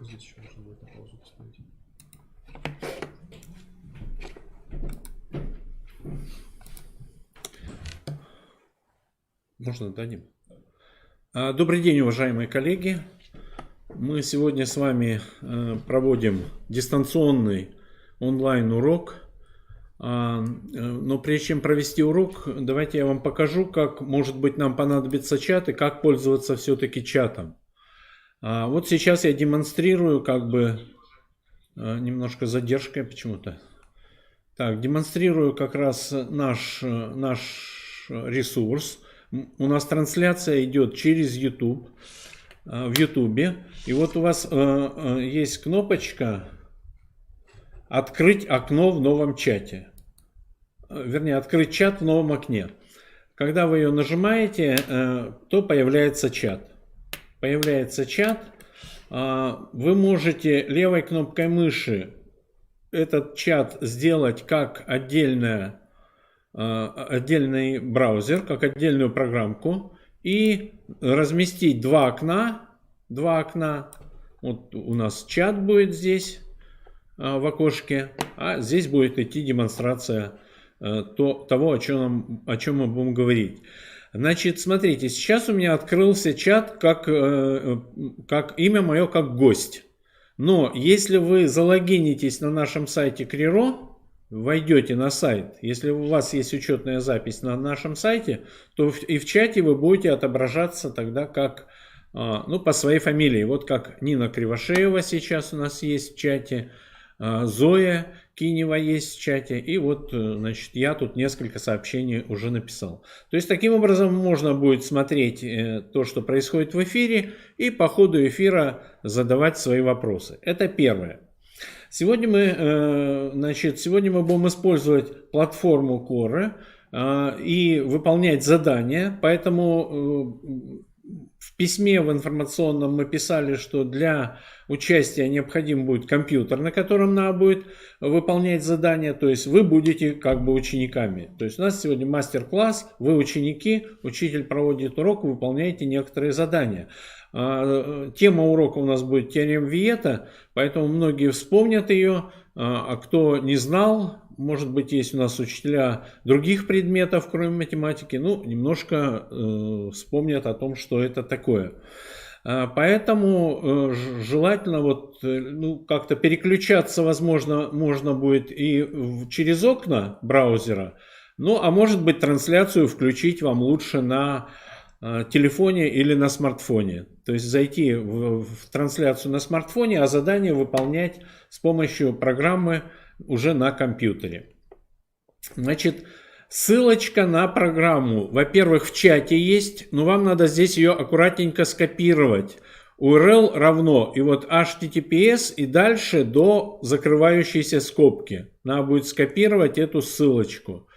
здесь еще можно будет на паузу поставить. Можно, Дадим? Добрый день, уважаемые коллеги. Мы сегодня с вами проводим дистанционный онлайн-урок. Но прежде чем провести урок, давайте я вам покажу, как, может быть, нам понадобится чат и как пользоваться все-таки чатом. Вот сейчас я демонстрирую, как бы, немножко задержкой почему-то. Так, демонстрирую как раз наш ресурс. У нас трансляция идет через YouTube, в YouTube. И вот у вас есть кнопочка «Открыть окно в новом чате». Вернее, «Открыть чат в новом окне». Когда вы ее нажимаете, то появляется чат. Появляется чат. Вы можете левой кнопкой мыши этот чат сделать как отдельный браузер, как отдельную программку и разместить два окна. Вот у нас чат будет здесь в окошке, а здесь будет идти демонстрация того, о чем мы будем говорить. Значит, смотрите, сейчас у меня открылся чат как имя мое как гость. Но если вы залогинитесь на нашем сайте Крiro, войдете на сайт, если у вас есть учетная запись на нашем сайте, то и в чате вы будете отображаться тогда как, по своей фамилии. Вот как Нина Кривошеева сейчас у нас есть в чате, Зоя Кинева есть в чате, и вот, значит, я тут несколько сообщений уже написал. То есть, таким образом можно будет смотреть то, что происходит в эфире, и по ходу эфира задавать свои вопросы. Это первое. Сегодня мы будем использовать платформу Quora и выполнять задания, поэтому в письме в информационном мы писали, что для участия необходим будет компьютер, на котором надо будет выполнять задания, то есть вы будете как бы учениками. То есть у нас сегодня мастер-класс, вы ученики, учитель проводит урок, вы выполняете некоторые задания. Тема урока у нас будет теорема Виета, поэтому многие вспомнят ее, а кто не знал, может быть, есть у нас учителя других предметов, кроме математики, немножко вспомнят о том, что это такое. Поэтому желательно как-то переключаться, возможно, можно будет и через окна браузера, а может быть, трансляцию включить вам лучше на телефоне или на смартфоне. То есть зайти в трансляцию на смартфоне, а задание выполнять с помощью программы уже на компьютере. Значит, ссылочка на программу, во-первых, в чате есть, но вам надо здесь ее аккуратненько скопировать. URL равно, и вот HTTPS и дальше до закрывающейся скобки. Надо будет скопировать эту ссылочку.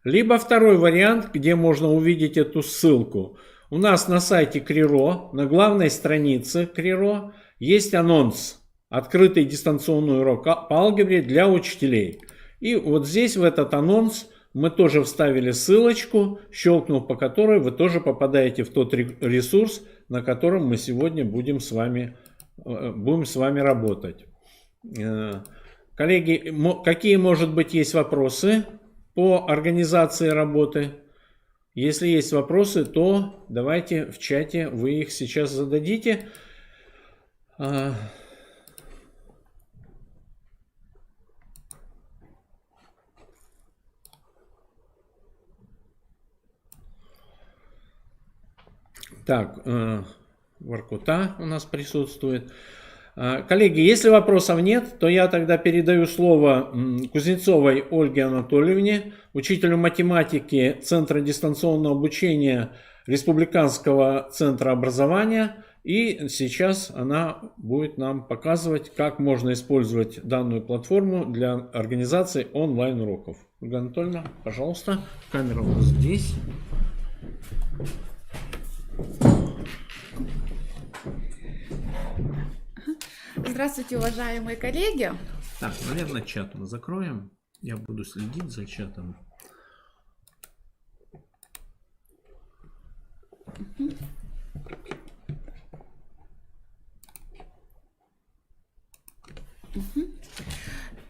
Либо второй вариант, где можно увидеть эту ссылку. У нас на сайте Крiro, на главной странице Крiro, есть анонс. Открытый дистанционный урок по алгебре для учителей. И вот здесь в этот анонс мы тоже вставили ссылочку, щелкнув по которой вы тоже попадаете в тот ресурс, на котором мы сегодня будем с вами работать. Коллеги, какие, может быть, есть вопросы по организации работы? Если есть вопросы, то давайте в чате вы их сейчас зададите. Так, Воркута у нас присутствует. Коллеги, если вопросов нет, то я тогда передаю слово Кузнецовой Ольге Анатольевне, учителю математики Центра дистанционного обучения Республиканского центра образования. И сейчас она будет нам показывать, как можно использовать данную платформу для организации онлайн-уроков. Ольга Анатольевна, пожалуйста, камера у нас здесь. Здравствуйте, уважаемые коллеги. Так, наверное, чат мы закроем. Я буду следить за чатом.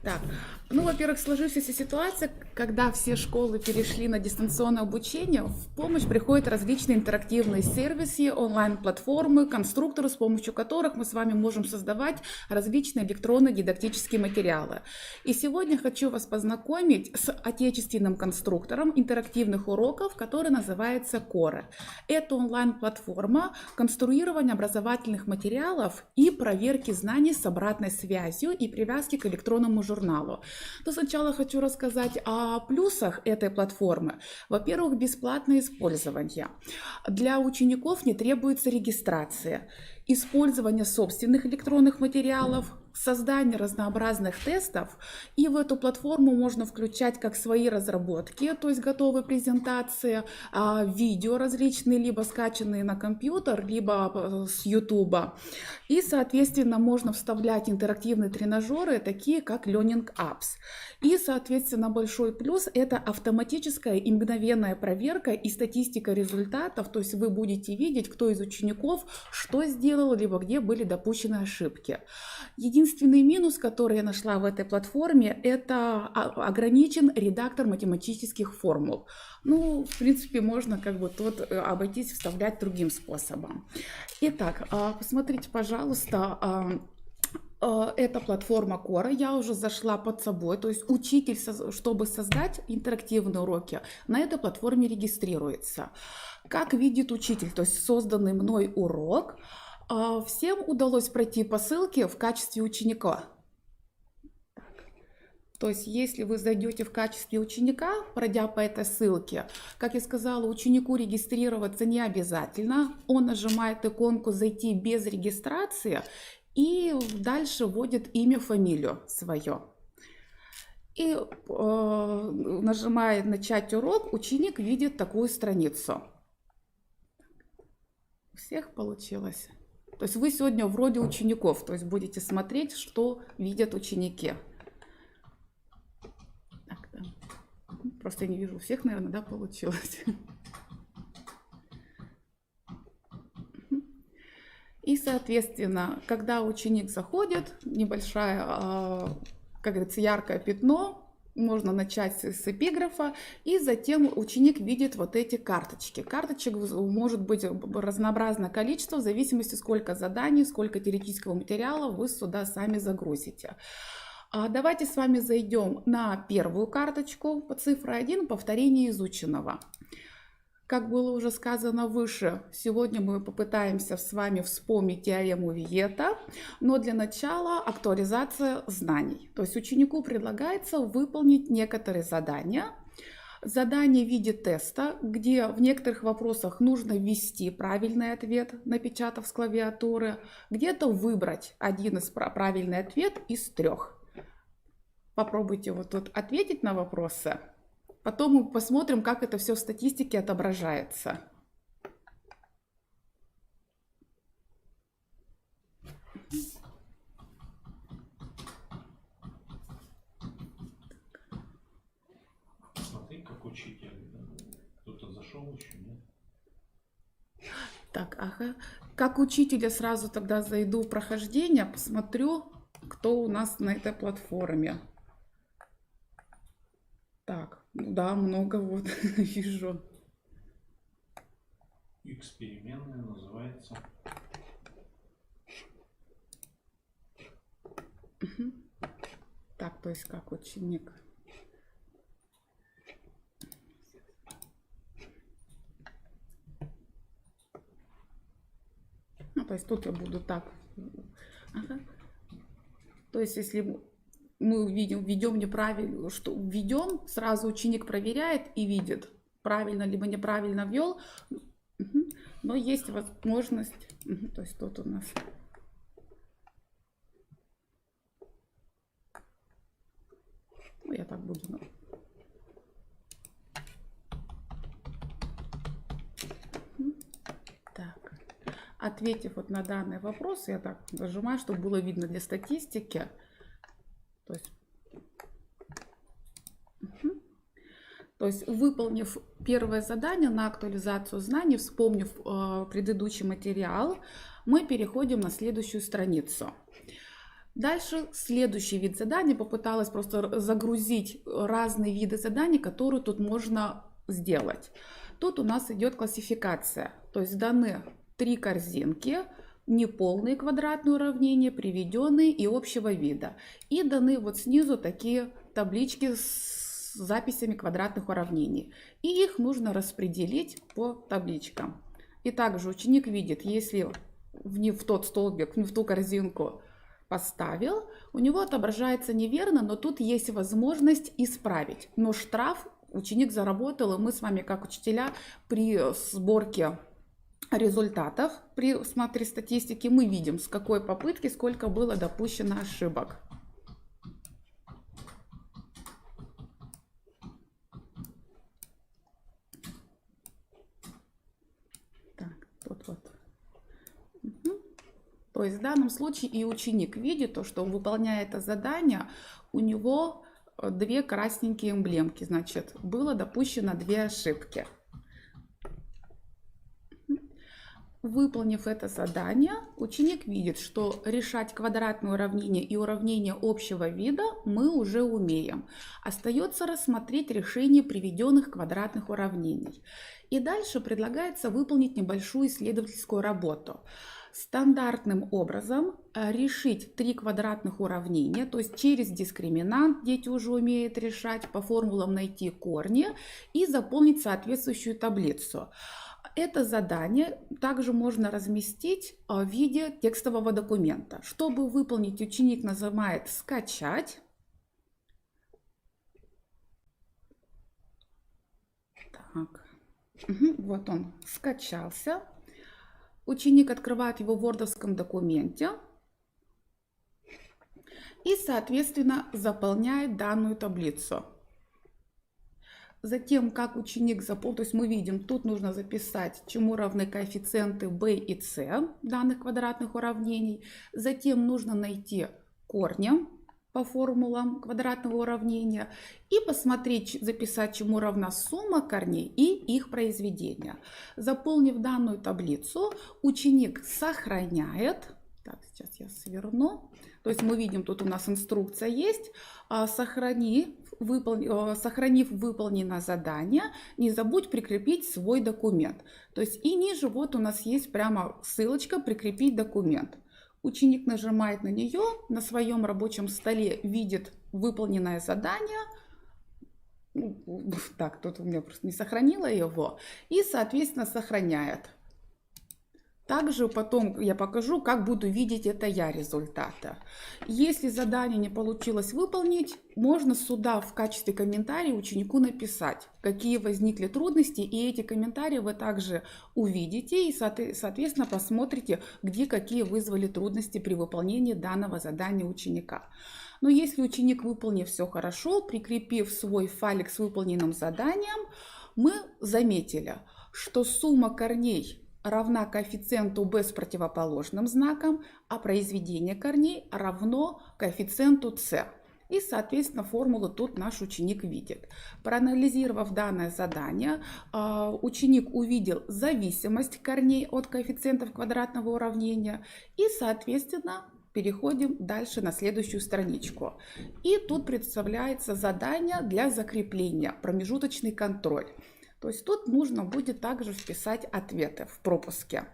Так, ну, во-первых, сложившаяся ситуация, когда все школы перешли на дистанционное обучение, в помощь приходят различные интерактивные сервисы, онлайн-платформы, конструкторы, с помощью которых мы с вами можем создавать различные электронные дидактические материалы. И сегодня хочу вас познакомить с отечественным конструктором интерактивных уроков, который называется Core. Это онлайн-платформа конструирования образовательных материалов и проверки знаний с обратной связью и привязки к электронному журналу. Но сначала хочу рассказать о плюсах этой платформы. Во-первых, бесплатное использование. Для учеников не требуется регистрация, использование собственных электронных материалов, создание разнообразных тестов, и в эту платформу можно включать как свои разработки, то есть готовые презентации, видео различные, либо скачанные на компьютер, либо с YouTube. И, соответственно, можно вставлять интерактивные тренажеры, такие как Learning Apps. И, соответственно, большой плюс – это автоматическая и мгновенная проверка и статистика результатов, то есть вы будете видеть, кто из учеников что сделал, либо где были допущены ошибки. Единственный минус, который я нашла в этой платформе, это ограничен редактор математических формул. Ну, в принципе, можно как бы тут обойтись, вставлять другим способом. Итак, посмотрите, пожалуйста, это платформа Core, я уже зашла под собой, то есть учитель, чтобы создать интерактивные уроки, на этой платформе регистрируется. Как видит учитель, то есть созданный мной урок, всем удалось пройти по ссылке в качестве ученика. То есть, если вы зайдете в качестве ученика, пройдя по этой ссылке, как я сказала, ученику регистрироваться не обязательно. Он нажимает иконку «Зайти без регистрации» и дальше вводит имя, фамилию свое. И нажимая «Начать урок», ученик видит такую страницу. У всех получилось? То есть вы сегодня вроде учеников, то есть будете смотреть, что видят ученики. Так, да. Просто я не вижу у всех, наверное, да, получилось. И, соответственно, когда ученик заходит, небольшое, как говорится, яркое пятно, можно начать с эпиграфа, и затем ученик видит вот эти карточки. Карточек может быть разнообразное количество, в зависимости, сколько заданий, сколько теоретического материала вы сюда сами загрузите. Давайте с вами зайдем на первую карточку, по цифре 1, повторение изученного. Как было уже сказано выше, сегодня мы попытаемся с вами вспомнить теорему Виета, но для начала актуализация знаний. То есть ученику предлагается выполнить некоторые задания. Задание в виде теста, где в некоторых вопросах нужно ввести правильный ответ, напечатав с клавиатуры, где-то выбрать один из правильный ответ из 3. Попробуйте вот тут ответить на вопросы. Потом мы посмотрим, как это все в статистике отображается. Смотри, как учитель. Кто-то зашел еще, нет? Так, ага. Как учитель я сразу тогда зайду в прохождение, посмотрю, кто у нас на этой платформе. Так, ну да, много вот вижу. Экспериментная называется. Так, то есть как ученик. Ну, то есть тут я буду так. Ага. То есть если мы введем неправильно, что введем, сразу ученик проверяет и видит, правильно либо неправильно ввел. Но есть возможность, то есть тут у нас. Ну, я так буду. Так. Ответив вот на данный вопрос, я так нажимаю, чтобы было видно для статистики. То есть, выполнив первое задание на актуализацию знаний, вспомнив предыдущий материал, мы переходим на следующую страницу. Дальше следующий вид заданий. Попыталась просто загрузить разные виды заданий, которые тут можно сделать. Тут у нас идет классификация. То есть даны 3 корзинки, неполные квадратные уравнения, приведенные и общего вида. И даны вот снизу такие таблички с записями квадратных уравнений. И их нужно распределить по табличкам. И также ученик видит, если не в тот столбик, не в ту корзинку поставил, у него отображается неверно, но тут есть возможность исправить. Но штраф ученик заработал, и мы с вами, как учителя, при сборке результатов, при смотре статистики, мы видим, с какой попытки сколько было допущено ошибок. Так, тут вот. То есть в данном случае и ученик видит то, что выполняя это задание, у него 2 красненькие эмблемки. Значит, было допущено 2 ошибки. Выполнив это задание, ученик видит, что решать квадратные уравнения и уравнения общего вида мы уже умеем. Остается рассмотреть решение приведенных квадратных уравнений. И дальше предлагается выполнить небольшую исследовательскую работу. Стандартным образом решить 3 квадратных уравнения, то есть через дискриминант дети уже умеют решать, по формулам найти корни и заполнить соответствующую таблицу. Это задание также можно разместить в виде текстового документа. Чтобы выполнить, ученик нажимает «Скачать». Так. Вот он скачался. Ученик открывает его в вордовском документе и, соответственно, заполняет данную таблицу. Затем, как ученик заполнил, то есть мы видим, тут нужно записать, чему равны коэффициенты b и c данных квадратных уравнений. Затем нужно найти корни по формулам квадратного уравнения и посмотреть, записать, чему равна сумма корней и их произведения. Заполнив данную таблицу, ученик сохраняет. Так, сейчас я сверну. То есть мы видим, тут у нас инструкция есть. Сохранив выполненное задание, не забудь прикрепить свой документ. То есть и ниже вот у нас есть прямо ссылочка «Прикрепить документ». Ученик нажимает на нее, на своем рабочем столе видит выполненное задание. Так, тут у меня просто не сохранила его. И, соответственно, сохраняет. Также потом я покажу, как буду видеть это я результаты. Если задание не получилось выполнить, можно сюда в качестве комментария ученику написать, какие возникли трудности, и эти комментарии вы также увидите и, соответственно, посмотрите, где какие вызвали трудности при выполнении данного задания ученика. Но если ученик, выполнив все хорошо, прикрепив свой файлик с выполненным заданием, мы заметили, что сумма корней равна коэффициенту b с противоположным знаком, а произведение корней равно коэффициенту c. И, соответственно, формулу тут наш ученик видит. Проанализировав данное задание, ученик увидел зависимость корней от коэффициентов квадратного уравнения и, соответственно, переходим дальше на следующую страничку. И тут представляется задание для закрепления, промежуточный контроль. То есть тут нужно будет также вписать ответы в пропуске.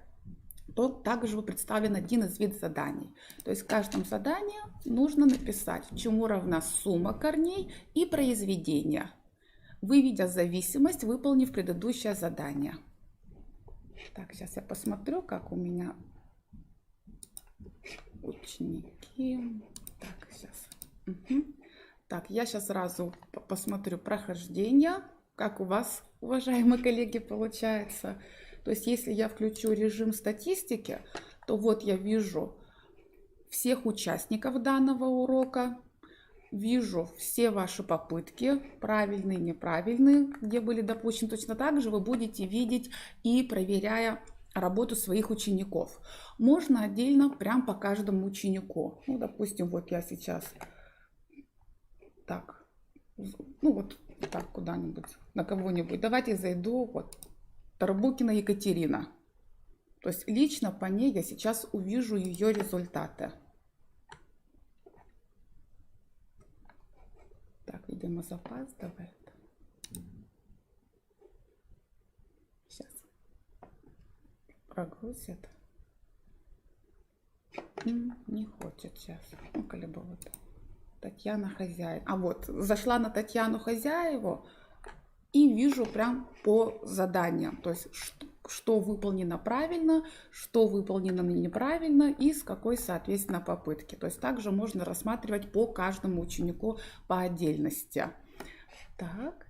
Тут также представлен один из видов заданий. То есть в каждом задании нужно написать, чему равна сумма корней и произведение, выведя зависимость, выполнив предыдущее задание. Так, сейчас я посмотрю, как у меня ученики. Так, сейчас. Так, я сейчас сразу посмотрю прохождение, как у вас, уважаемые коллеги, получается. То есть если я включу режим статистики, то вот я вижу всех участников данного урока, вижу все ваши попытки, правильные, неправильные, где были допущены. Точно так же вы будете видеть и проверяя работу своих учеников. Можно отдельно прям по каждому ученику. Ну, допустим, вот я сейчас так, ну вот так куда-нибудь, на кого-нибудь. Давайте зайду, вот, Тарбукина Екатерина. То есть лично по ней я сейчас увижу ее результаты. видимо, запаздывает. Сейчас прогрузит. Не хочет сейчас. Ну-ка, либо вот Татьяна Хозяева. А вот, зашла на Татьяну Хозяеву и вижу прям по заданиям. То есть, что выполнено правильно, что выполнено неправильно и с какой, соответственно, попытки. То есть, также можно рассматривать по каждому ученику по отдельности. Так.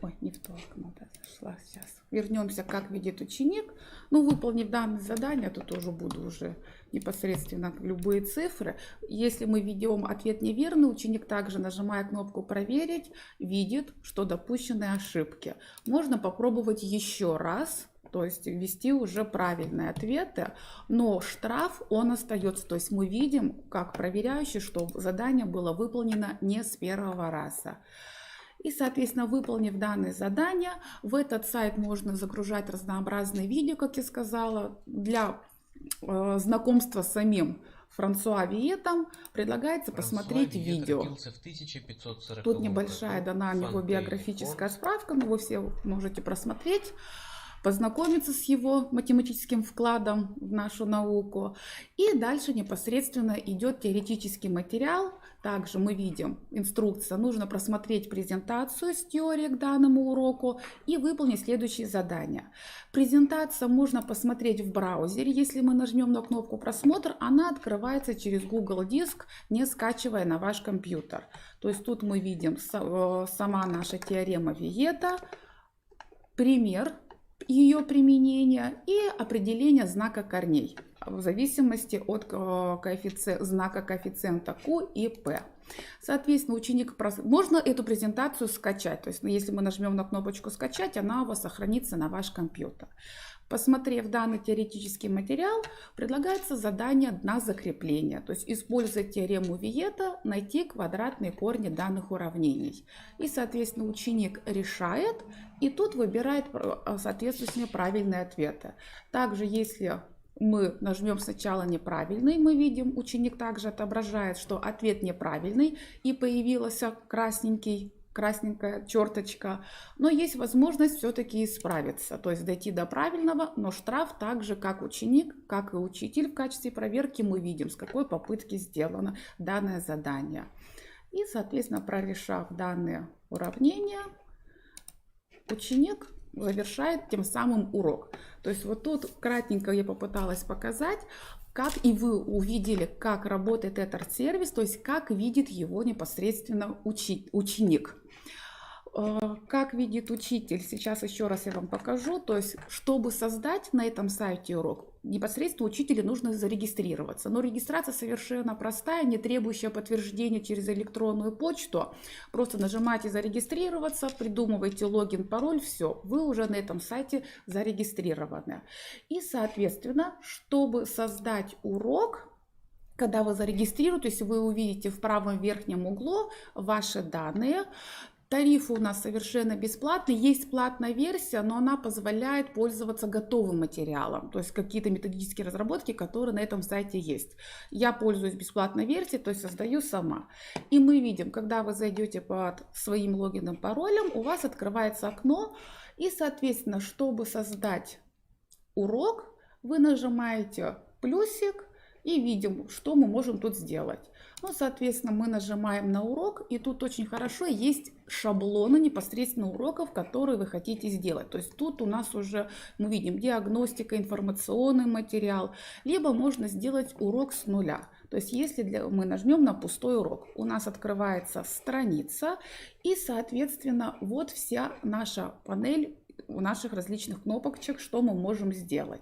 Ой, не в то окно, да, зашла сейчас. Вернемся, как видит ученик. Ну, выполнив данное задание, тут тоже буду уже непосредственно любые цифры. Если мы ведем ответ неверный, ученик также, нажимая кнопку «Проверить», видит, что допущены ошибки. Можно попробовать еще раз, то есть ввести уже правильные ответы, но штраф, он остается. То есть мы видим, как проверяющий, что задание было выполнено не с первого раза. И, соответственно, выполнив данное задание, в этот сайт можно загружать разнообразные видео, как я сказала. Для знакомства с самим Франсуа Виетом предлагается посмотреть видео. Тут небольшая дана у него биографическая справка, но вы все можете просмотреть, познакомиться с его математическим вкладом в нашу науку. И дальше непосредственно идет теоретический материал. Также мы видим инструкция. Нужно просмотреть презентацию с теорией к данному уроку и выполнить следующие задания. Презентацию можно посмотреть в браузере. Если мы нажмем на кнопку «Просмотр», она открывается через Google Диск, не скачивая на ваш компьютер. То есть тут мы видим сама наша теорема Виета, пример ее применения и определение знака корней в зависимости от знака коэффициента Q и P. Соответственно, ученик можно эту презентацию скачать. То есть, если мы нажмем на кнопочку «Скачать», она у вас сохранится на ваш компьютер. Посмотрев данный теоретический материал, предлагается задание на закрепление. То есть, используя теорему Виета, найти квадратные корни данных уравнений. И, соответственно, ученик решает, и тут выбирает соответствующие правильные ответы. Также, если мы нажмем сначала неправильный, мы видим, ученик также отображает, что ответ неправильный, и появилась красненькая черточка. Но есть возможность все-таки исправиться, то есть дойти до правильного, но штраф также как ученик, как и учитель в качестве проверки мы видим, с какой попытки сделано данное задание. И, соответственно, прорешав данные уравнения, ученик завершает тем самым урок. То есть вот тут кратенько я попыталась показать, как и вы увидели, как работает этот сервис, то есть как видит его непосредственно ученик. Как видит учитель, сейчас еще раз я вам покажу. То есть, чтобы создать на этом сайте урок, непосредственно учителю нужно зарегистрироваться. Но регистрация совершенно простая, не требующая подтверждения через электронную почту. Просто нажимаете «Зарегистрироваться», придумываете логин, пароль, все, вы уже на этом сайте зарегистрированы. И, соответственно, чтобы создать урок, когда вы зарегистрируетесь, вы увидите в правом верхнем углу ваши данные. Тарифы у нас совершенно бесплатные, есть платная версия, но она позволяет пользоваться готовым материалом, то есть какие-то методические разработки, которые на этом сайте есть. Я пользуюсь бесплатной версией, то есть создаю сама. И мы видим, когда вы зайдете под своим логином, паролем, у вас открывается окно, и, соответственно, чтобы создать урок, вы нажимаете плюсик, и видим, что мы можем тут сделать. Ну, соответственно, мы нажимаем на урок, и тут очень хорошо есть шаблоны непосредственно уроков, которые вы хотите сделать. То есть тут у нас уже мы видим диагностика, информационный материал, либо можно сделать урок с нуля. То есть если мы нажмем на пустой урок, у нас открывается страница, и, соответственно, вот вся наша панель у наших различных кнопочек, что мы можем сделать.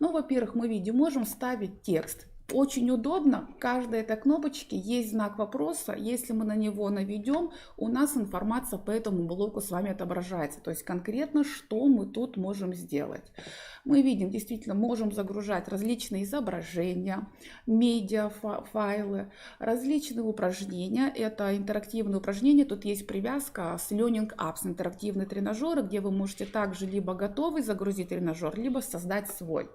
Ну, во-первых, мы видим, можем ставить текст Очень удобно, в каждой этой кнопочке есть знак вопроса, если мы на него наведем, у нас информация по этому блоку с вами отображается, то есть конкретно, что мы тут можем сделать. Мы видим, действительно, можем загружать различные изображения, медиа, файлы, различные упражнения, это интерактивные упражнения, тут есть привязка с Learning Apps, интерактивные тренажеры, где вы можете также либо готовый загрузить тренажер, либо создать свой.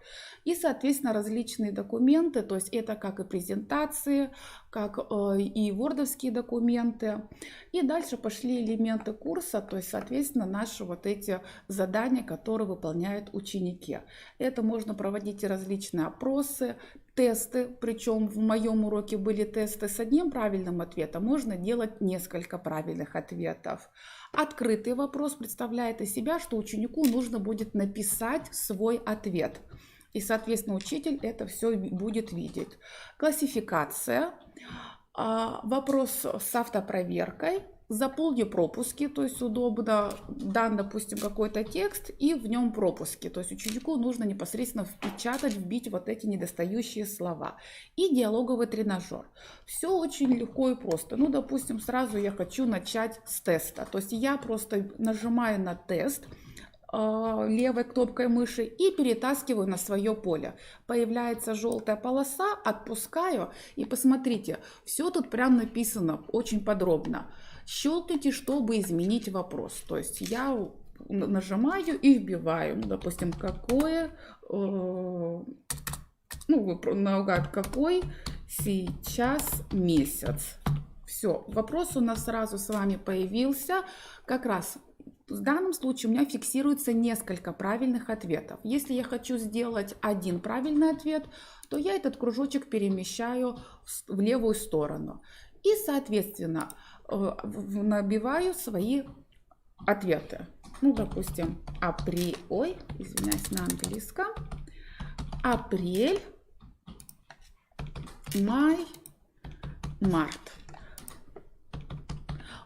И, соответственно, различные документы, то есть это как и презентации, как и вордовские документы. И дальше пошли элементы курса, то есть, соответственно, наши вот эти задания, которые выполняют ученики. Это можно проводить и различные опросы, тесты, причем в моем уроке были тесты с одним правильным ответом, можно делать несколько правильных ответов. Открытый вопрос представляет из себя, что ученику нужно будет написать свой ответ. И, соответственно, учитель это все будет видеть. Классификация, вопрос с автопроверкой, заполни пропуски, то есть удобно, дан, допустим, какой-то текст и в нем пропуски, то есть ученику нужно непосредственно впечатать, вбить вот эти недостающие слова. И диалоговый тренажер. Все очень легко и просто. Ну, допустим, сразу я хочу начать с теста, то есть я просто нажимаю на тест, левой кнопкой мыши и перетаскиваю на свое поле. Появляется желтая полоса, отпускаю и посмотрите, все тут прям написано очень подробно. Щелкните, чтобы изменить вопрос. То есть я нажимаю и вбиваю, допустим, какой сейчас месяц. Все, вопрос у нас сразу с вами появился. Как раз в данном случае у меня фиксируется несколько правильных ответов. Если я хочу сделать один правильный ответ, то я этот кружочек перемещаю в левую сторону. И, соответственно, набиваю свои ответы. Ну, допустим, извиняюсь, на английском. Апрель, май, март.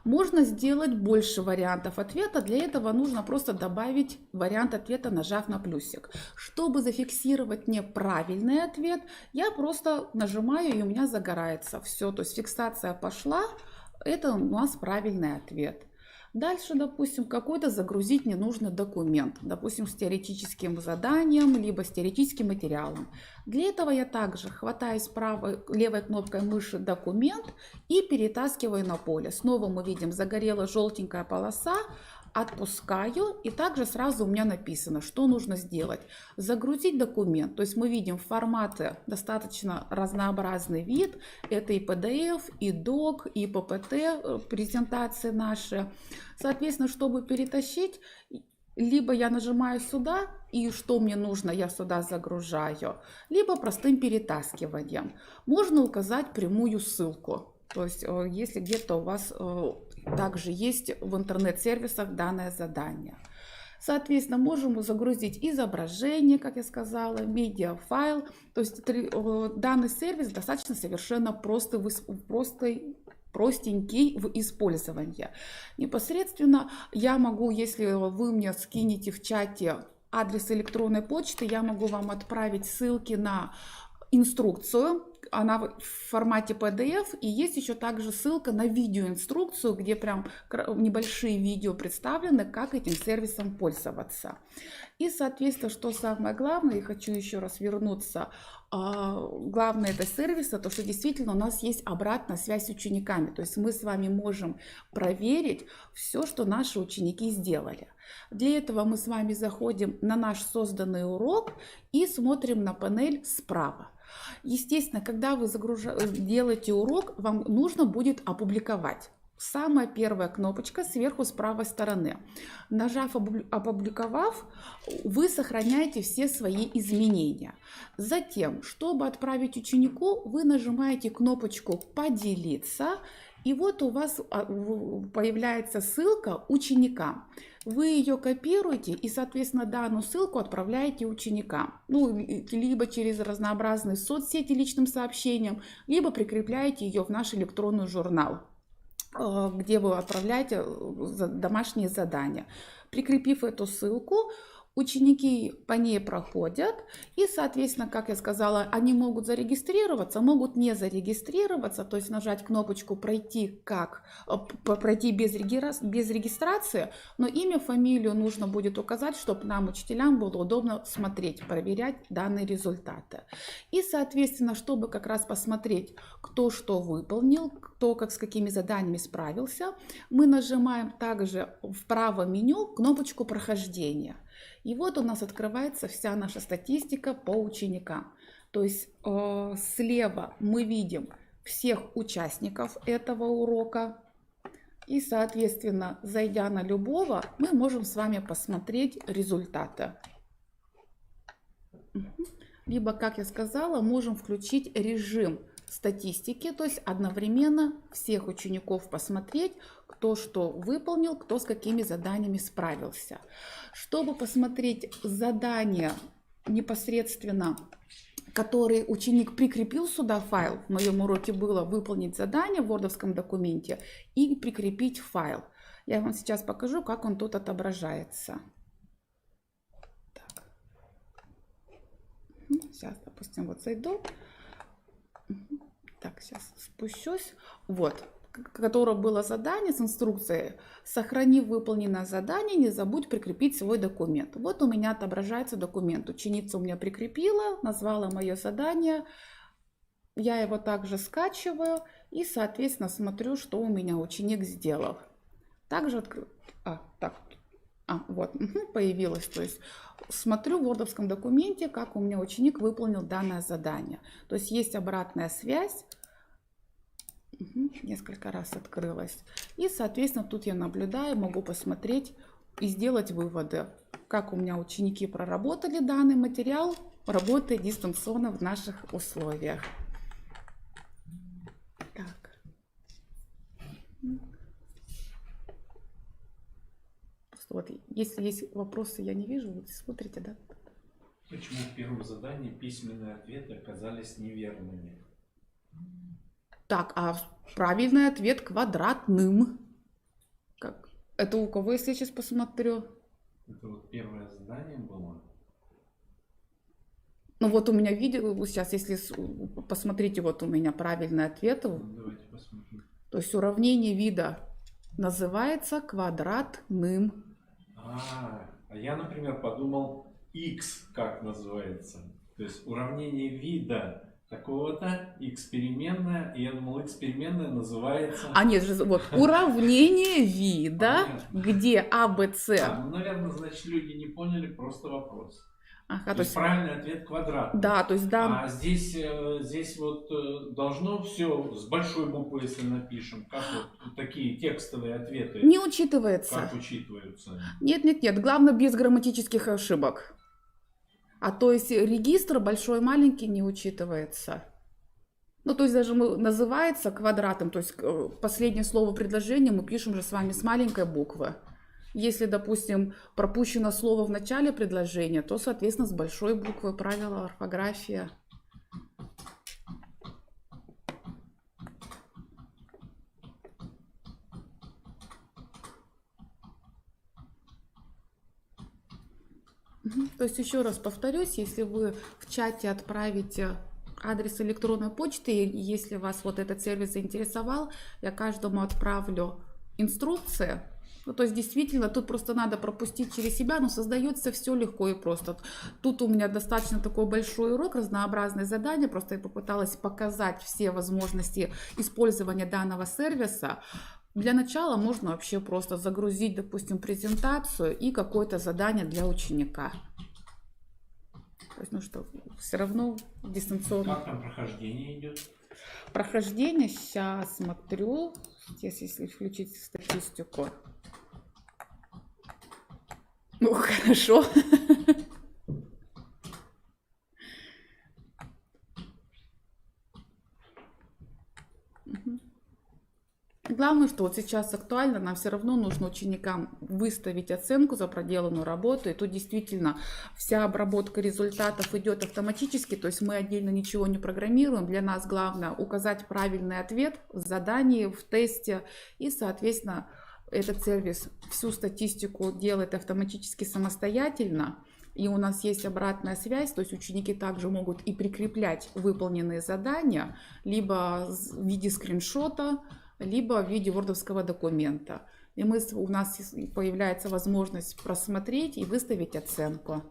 Можно сделать больше вариантов ответа. Для этого нужно просто добавить вариант ответа, нажав на плюсик. Чтобы зафиксировать неправильный ответ, я просто нажимаю, и у меня загорается все. То есть фиксация пошла. Это у нас правильный ответ. Дальше, допустим, какой-то загрузить ненужный документ, допустим, с теоретическим заданием, либо с теоретическим материалом. Для этого я также хватаюсь левой кнопкой мыши «Документ» и перетаскиваю на поле. Снова мы видим, загорела желтенькая полоса, отпускаю, и также сразу у меня написано, что нужно сделать. Загрузить документ, то есть мы видим в формате достаточно разнообразный вид, это и PDF, и DOC, и PPT, презентации наши. Соответственно, чтобы перетащить, либо я нажимаю сюда, и что мне нужно, я сюда загружаю, либо простым перетаскиванием. Можно указать прямую ссылку. То есть, если где-то у вас также есть в интернет-сервисах данное задание. Соответственно, можем загрузить изображение, как я сказала, медиафайл. То есть, данный сервис достаточно совершенно простенький в использовании. Непосредственно я могу, если вы мне скинете в чате адрес электронной почты, я могу вам отправить ссылки на инструкцию. Она в формате PDF, и есть еще также ссылка на видеоинструкцию, где прям небольшие видео представлены, как этим сервисом пользоваться. И, соответственно, что самое главное, я хочу еще раз вернуться, главное это сервиса, то что действительно у нас есть обратная связь с учениками, то есть мы с вами можем проверить все, что наши ученики сделали. Для этого мы с вами заходим на наш созданный урок и смотрим на панель справа. Естественно, когда вы делаете урок, вам нужно будет опубликовать. Самая первая кнопочка сверху с правой стороны. Нажав «Опубликовав», вы сохраняете все свои изменения. Затем, чтобы отправить ученику, вы нажимаете кнопочку «Поделиться», и вот у вас появляется ссылка ученикам. Вы ее копируете и, соответственно, данную ссылку отправляете ученикам. Ну, либо через разнообразные соцсети личным сообщением, либо прикрепляете ее в наш электронный журнал, где вы отправляете домашние задания. Прикрепив эту ссылку, Ученики по ней проходят, и, соответственно, как я сказала, они могут зарегистрироваться, могут не зарегистрироваться, то есть нажать кнопочку «Пройти, пройти без регистрации», но имя, фамилию нужно будет указать, чтобы нам, учителям, было удобно смотреть, проверять данные результаты. И, соответственно, чтобы как раз посмотреть, кто что выполнил, кто как с какими заданиями справился, мы нажимаем также в правом меню кнопочку «Прохождение». И вот у нас открывается вся наша статистика по ученикам. То есть слева мы видим всех участников этого урока. И, соответственно, зайдя на любого, мы можем с вами посмотреть результаты. Либо, как я сказала, можем включить режим статистики, то есть одновременно всех учеников посмотреть, кто что выполнил, кто с какими заданиями справился. Чтобы посмотреть задания непосредственно, которые ученик прикрепил сюда файл, в моем уроке было выполнить задание в wordовском документе и прикрепить файл. Я вам сейчас покажу, как он тут отображается. Так. Сейчас, допустим, вот зайду. Так, сейчас спущусь. Вот, которое было задание с инструкцией. Сохрани выполненное задание, не забудь прикрепить свой документ. Вот у меня отображается документ. Ученица у меня прикрепила, назвала мое задание. Я его также скачиваю и, соответственно, смотрю, что у меня ученик сделал. Также открою. Вот, появилось. То есть смотрю в wordовском документе, как у меня ученик выполнил данное задание. То есть есть обратная связь. Несколько раз открылась. И, соответственно, тут я наблюдаю, могу посмотреть и сделать выводы, как у меня ученики проработали данный материал, работая дистанционно в наших условиях. Так. Вот, если есть вопросы, я не вижу, вы смотрите, да? Почему в первом задании письменные ответы оказались неверными? Так, а правильный ответ квадратным. Как? Это у кого, если я сейчас посмотрю? Это вот первое задание было. Ну вот у меня видео, сейчас, если посмотрите, вот у меня правильный ответ. Давайте посмотрим. То есть уравнение вида называется квадратным. А я, например, подумал, x как называется. То есть уравнение вида такого-то, x переменная, и я думал, x переменная называется... А нет же, вот уравнение вида, где А, Б, С. Ну, наверное, значит, люди не поняли просто вопрос. Ага, то есть правильный ответ квадрат. Да, то есть да. А здесь вот должно все с большой буквы, если напишем, как вот такие текстовые ответы. Не учитывается. Как учитываются? Нет, главное без грамматических ошибок. А то есть регистр большой, маленький не учитывается. Ну, то есть даже называется квадратом, то есть последнее слово предложения мы пишем же с вами с маленькой буквы. Если, допустим, пропущено слово в начале предложения, то, соответственно, с большой буквы, правила орфографии. То есть, еще раз повторюсь, если вы в чате отправите адрес электронной почты, и если вас вот этот сервис заинтересовал, я каждому отправлю инструкции. Ну, то есть, действительно, тут просто надо пропустить через себя, но создается все легко и просто. Тут у меня достаточно такой большой урок, разнообразные задания, просто я попыталась показать все возможности использования данного сервиса. Для начала можно вообще просто загрузить, допустим, презентацию и какое-то задание для ученика. То есть, ну что, все равно дистанционно. Как там прохождение идет? Прохождение, сейчас смотрю, здесь если включить статистику. Ну, хорошо. Главное, что вот сейчас актуально, нам все равно нужно ученикам выставить оценку за проделанную работу. И тут действительно вся обработка результатов идет автоматически, то есть мы отдельно ничего не программируем. Для нас главное указать правильный ответ в задании, в тесте. И, соответственно, этот сервис всю статистику делает автоматически самостоятельно. И у нас есть обратная связь, то есть ученики также могут и прикреплять выполненные задания, либо в виде скриншота, либо в виде вордовского документа. И у нас появляется возможность просмотреть и выставить оценку.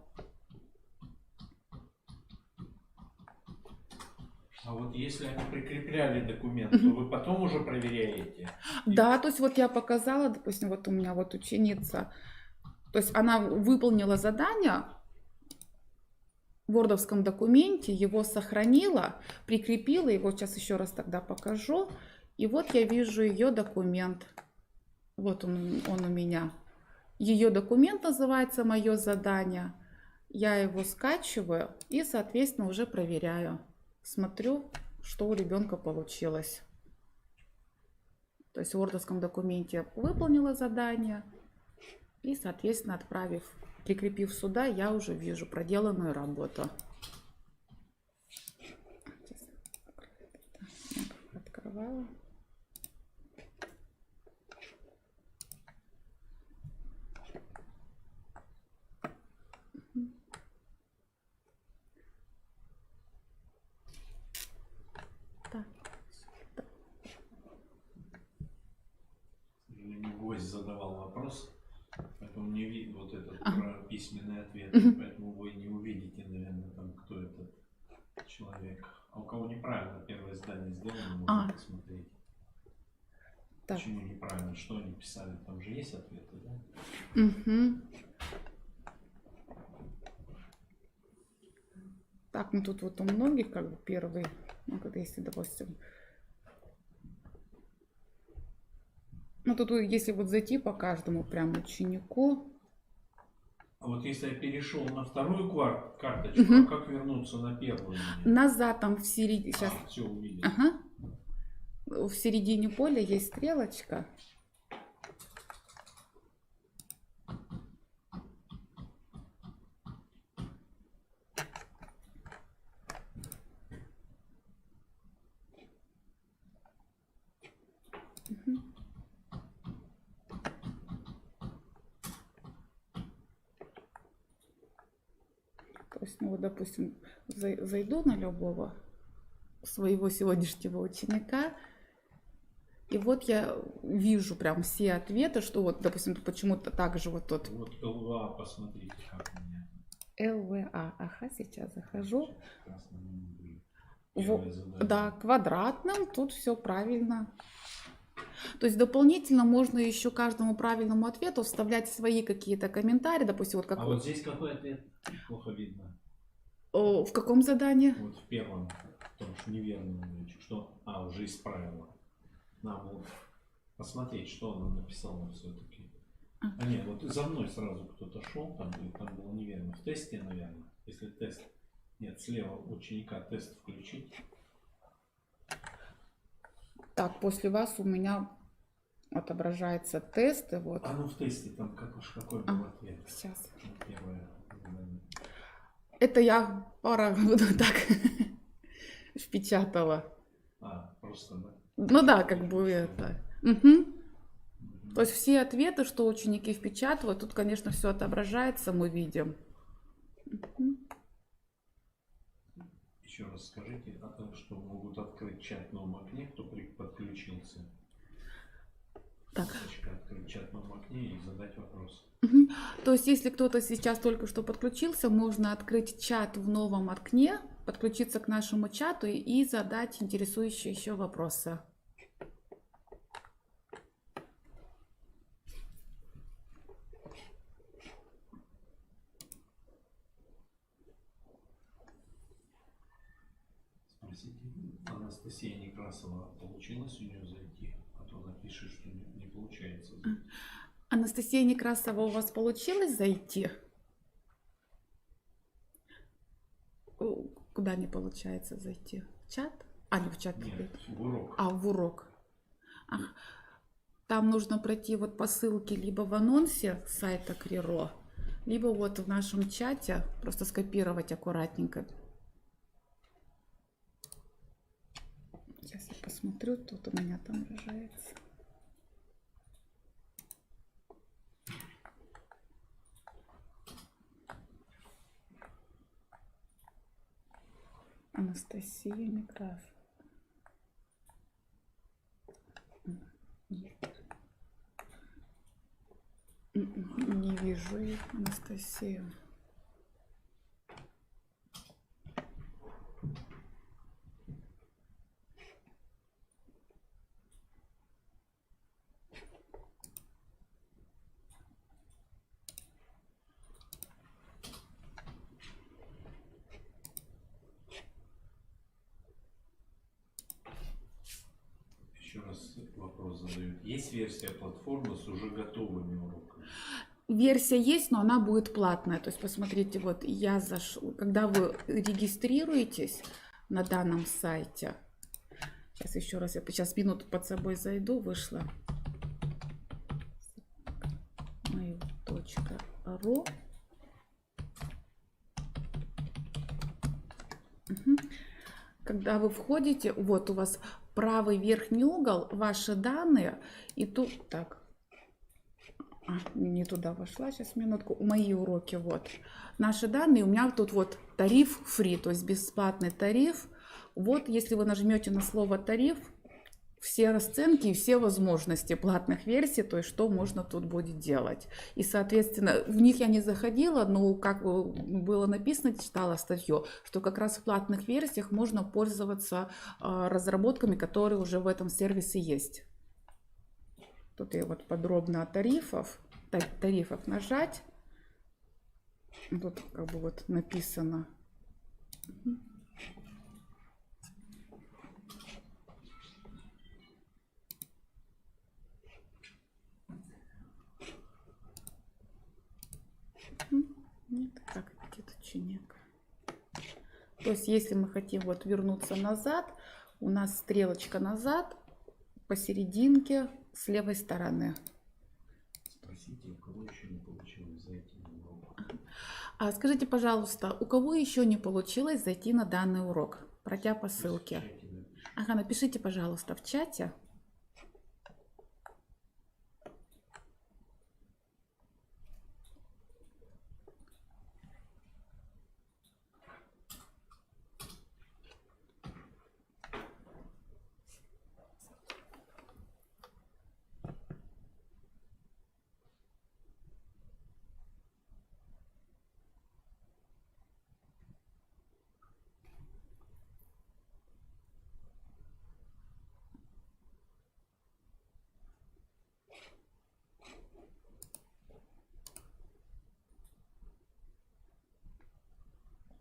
А вот если они прикрепляли документ, то вы потом уже проверяете? Да, то есть вот я показала, допустим, вот у меня вот ученица, то есть она выполнила задание в вордовском документе, его сохранила, прикрепила, его сейчас еще раз тогда покажу. И вот я вижу ее документ. Вот он у меня. Ее документ называется «Мое задание». Я его скачиваю и, соответственно, уже проверяю. Смотрю, что у ребенка получилось. То есть в вордовском документе выполнила задание. И, соответственно, прикрепив сюда, я уже вижу проделанную работу. Открывала. Гость задавал вопрос, поэтому не видно вот этот про письменный ответ, поэтому вы не увидите, наверное, там, кто этот человек. А у кого неправильно первое задание сделано, можно посмотреть. Так. Почему неправильно, что они писали, там же есть ответы, да? Так, ну тут вот у многих как бы первый, ну когда если, допустим, ну тут если вот зайти по каждому прям ученику. А вот если я перешел на вторую карточку, а как вернуться на первую? Назад там в середине. Сейчас. Все увидел. Ага. В середине поля есть стрелочка. То есть, ну вот, допустим, зайду на любого своего сегодняшнего ученика, и вот я вижу прям все ответы, что вот, допустим, почему-то так же вот тот. Вот ЛВА, посмотрите, как у меня. ЛВА, ага, сейчас захожу. Вот, да, квадратным, тут все правильно. То есть дополнительно можно еще каждому правильному ответу вставлять свои какие-то комментарии, допустим, вот как. А вот здесь какой ответ? Плохо видно. В каком задании? Вот в первом, потому что неверно, что, уже исправила. Нам вот посмотреть, что она написала все-таки. Нет, вот за мной сразу кто-то шел, там было неверно. В тесте, наверное, если тест. Нет, слева ученика тест включить. Так, после вас у меня отображаются тесты. Вот. Ну в тесте там какой был ответ? Сейчас. Первое задание. Это я так впечатала. Просто, да? Ну да, как бы это. Угу. То есть все ответы, что ученики впечатывают, тут, конечно, все отображается, мы видим. Угу. Еще раз скажите, что могут открыть чат в новом окне, кто подключился. Так. Открыть чат в новом окне и задать вопрос. Угу. То есть, если кто-то сейчас только что подключился, можно открыть чат в новом окне, подключиться к нашему чату и задать интересующие еще вопросы. Спросите, Анастасия Некрасова, получилось у нее зайти? А то она пишет, что не получается зайти. Анастасия Некрасова, у вас получилось зайти? Куда не получается зайти? В чат? Не в чат. Нет, в урок. В урок. Там нужно пройти вот по ссылке либо в анонсе сайта Криро, либо вот в нашем чате, просто скопировать аккуратненько. Сейчас я посмотрю, тут у меня там отображается. Анастасия Некрасова. Не вижу их, Анастасию. Еще раз вопрос задают. Есть версия платформы с уже готовыми уроками? Версия есть, но она будет платная. То есть, посмотрите, вот я зашла, когда вы регистрируетесь на данном сайте, сейчас еще раз, я сейчас минуту под собой зайду, вышла mail.ru. Когда вы входите, вот у вас правый верхний угол, ваши данные, и тут, так, не туда вошла, сейчас минутку, мои уроки, вот, наши данные, у меня тут вот тариф free, то есть бесплатный тариф, вот, если вы нажмете на слово тариф, все расценки и все возможности платных версий, то есть что можно тут будет делать. И, соответственно, в них я не заходила, но как было написано, читала статью, что как раз в платных версиях можно пользоваться разработками, которые уже в этом сервисе есть. Тут я вот подробно о тарифах нажать. Тут как бы вот написано. Нет, так, где-то ученик. То есть, если мы хотим вот вернуться назад, у нас стрелочка назад, посерединке, с левой стороны. Спросите, у кого еще не получилось зайти на урок. Скажите, пожалуйста, у кого еще не получилось зайти на данный урок, пройдя по ссылке? Ага, напишите, пожалуйста, в чате.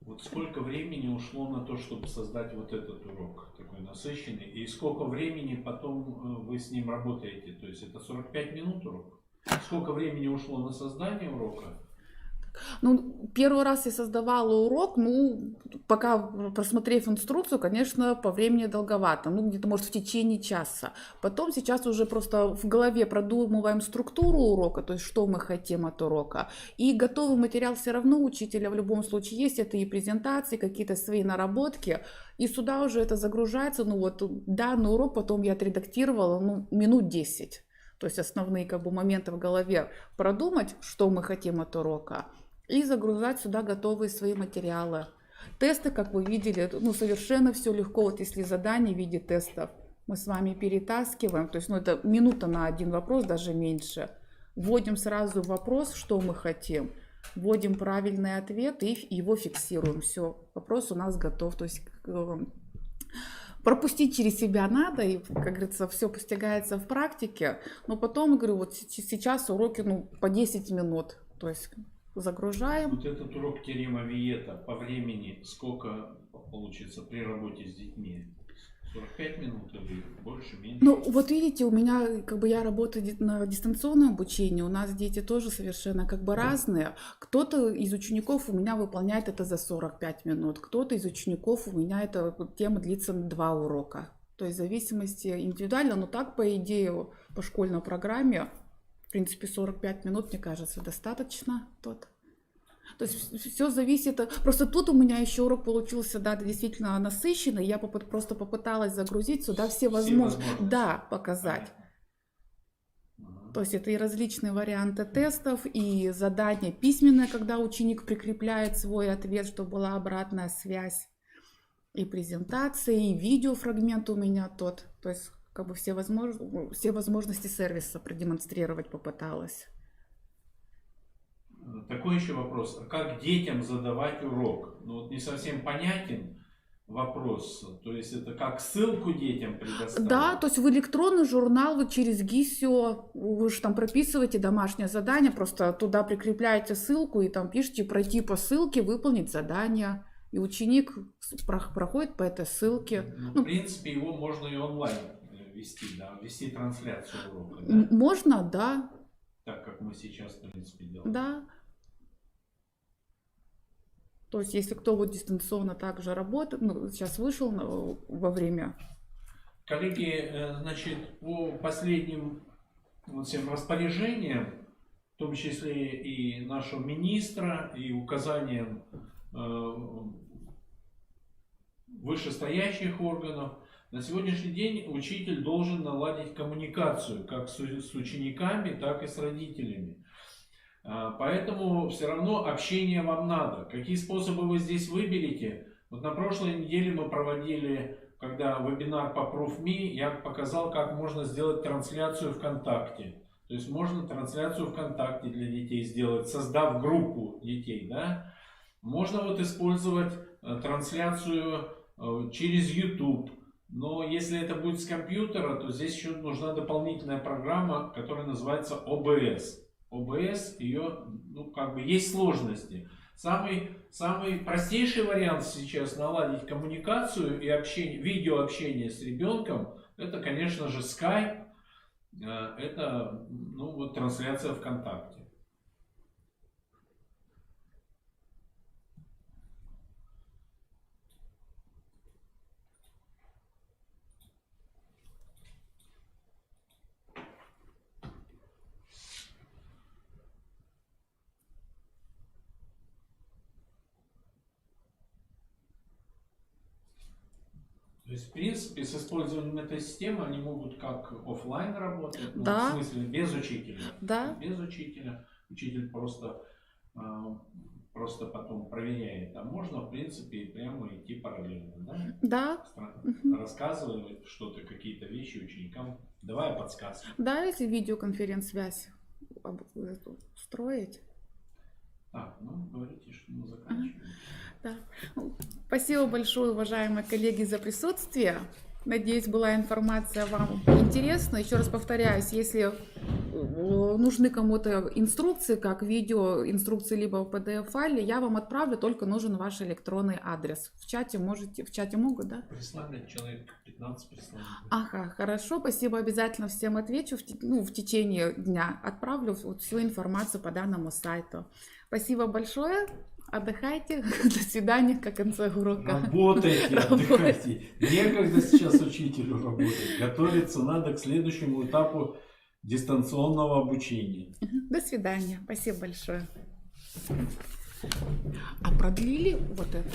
Вот сколько времени ушло на то, чтобы создать вот этот урок, такой насыщенный, и сколько времени потом вы с ним работаете? То есть это 45 минут урок? Сколько времени ушло на создание урока? Ну, первый раз я создавала урок, ну, пока просмотрев инструкцию, конечно, по времени долговато, ну, где-то, может, в течение часа. Потом сейчас уже просто в голове продумываем структуру урока, то есть что мы хотим от урока. И готовый материал все равно у учителя в любом случае есть, это и презентации, какие-то свои наработки, и сюда уже это загружается, ну, вот данный урок потом я отредактировала, ну, минут 10. То есть основные как бы моменты в голове продумать, что мы хотим от урока, и загружать сюда готовые свои материалы. Тесты, как вы видели, ну совершенно все легко. Вот если задание в виде тестов мы с вами перетаскиваем, то есть ну, это минута на один вопрос, даже меньше. Вводим сразу вопрос, что мы хотим, вводим правильный ответ и его фиксируем. Все, вопрос у нас готов. То есть пропустить через себя надо, и, как говорится, все постигается в практике. Но потом, говорю, вот сейчас уроки ну, по 10 минут. То есть загружаем. Вот этот урок Керима Виета по времени сколько получится при работе с детьми? 45 минут или больше, меньше? Ну, вот видите, у меня, как бы я работаю на дистанционном обучении, у нас дети тоже совершенно как бы разные. Кто-то из учеников у меня выполняет это за 45 минут, кто-то из учеников у меня эта тема длится на 2 урока. То есть в зависимости индивидуально, но так, по идее, по школьной программе, в принципе, 45 минут, мне кажется, достаточно. То есть все зависит. Просто тут у меня еще урок получился, да, действительно насыщенный. Я просто попыталась загрузить сюда все возможности, да, показать. То есть это и различные варианты тестов, и задания письменные, когда ученик прикрепляет свой ответ, чтобы была обратная связь. И презентации, и видеофрагмент у меня тот. То есть как бы все возможности сервиса продемонстрировать попыталась. Такой еще вопрос. А как детям задавать урок? Ну вот не совсем понятен вопрос. То есть это как ссылку детям предоставить? Да, то есть в электронный журнал вы через ГИСИО, вы же там прописываете домашнее задание, просто туда прикрепляете ссылку и там пишите пройти по ссылке, выполнить задание. И ученик проходит по этой ссылке. Ну, в принципе, его можно и онлайн вести, да, вести трансляцию урока, да? Можно, да. Так как мы сейчас, в принципе, делаем. Да. То есть, если кто вот дистанционно также работает, ну, сейчас вышел во время. Коллеги, значит, по последним вот всем распоряжениям, в том числе и нашего министра, и указаниям вышестоящих органов, на сегодняшний день учитель должен наладить коммуникацию как с учениками, так и с родителями. Поэтому все равно общение вам надо. Какие способы вы здесь выберете? Вот на прошлой неделе мы проводили, когда вебинар по ProofMe, я показал, как можно сделать трансляцию ВКонтакте. То есть можно трансляцию ВКонтакте для детей сделать, создав группу детей, да? Можно вот использовать трансляцию через YouTube. Но если это будет с компьютера, то здесь еще нужна дополнительная программа, которая называется OBS. OBS, ее, ну, как бы есть сложности. Самый простейший вариант сейчас наладить коммуникацию и общение, видеообщение с ребенком, это, конечно же, Skype, это, ну, вот трансляция ВКонтакте. То есть, в принципе, с использованием этой системы они могут как офлайн работать, ну, Да. в смысле без учителя. Да. Без учителя. Учитель просто потом проверяет. А можно, в принципе, прямо идти параллельно, да? Да. Рассказывать что-то, какие-то вещи ученикам, давая подсказки. Да, если видеоконференц-связь строить. Так, ну, говорите, что мы заканчиваем. Да. Спасибо большое, уважаемые коллеги, за присутствие. Надеюсь, была информация вам интересна. Еще раз повторяюсь, если нужны кому-то инструкции, как видео, инструкции, либо в PDF-файле, я вам отправлю, только нужен ваш электронный адрес. В чате могут, да? Прислали, человек 15 прислали. Ага, хорошо, спасибо, обязательно всем отвечу, в течение дня отправлю всю информацию по данному сайту. Спасибо большое. Отдыхайте. До свидания, как в конце урока. Работайте, отдыхайте. Некогда сейчас учителю работать. Готовиться надо к следующему этапу дистанционного обучения. До свидания. Спасибо большое. А продлили вот это?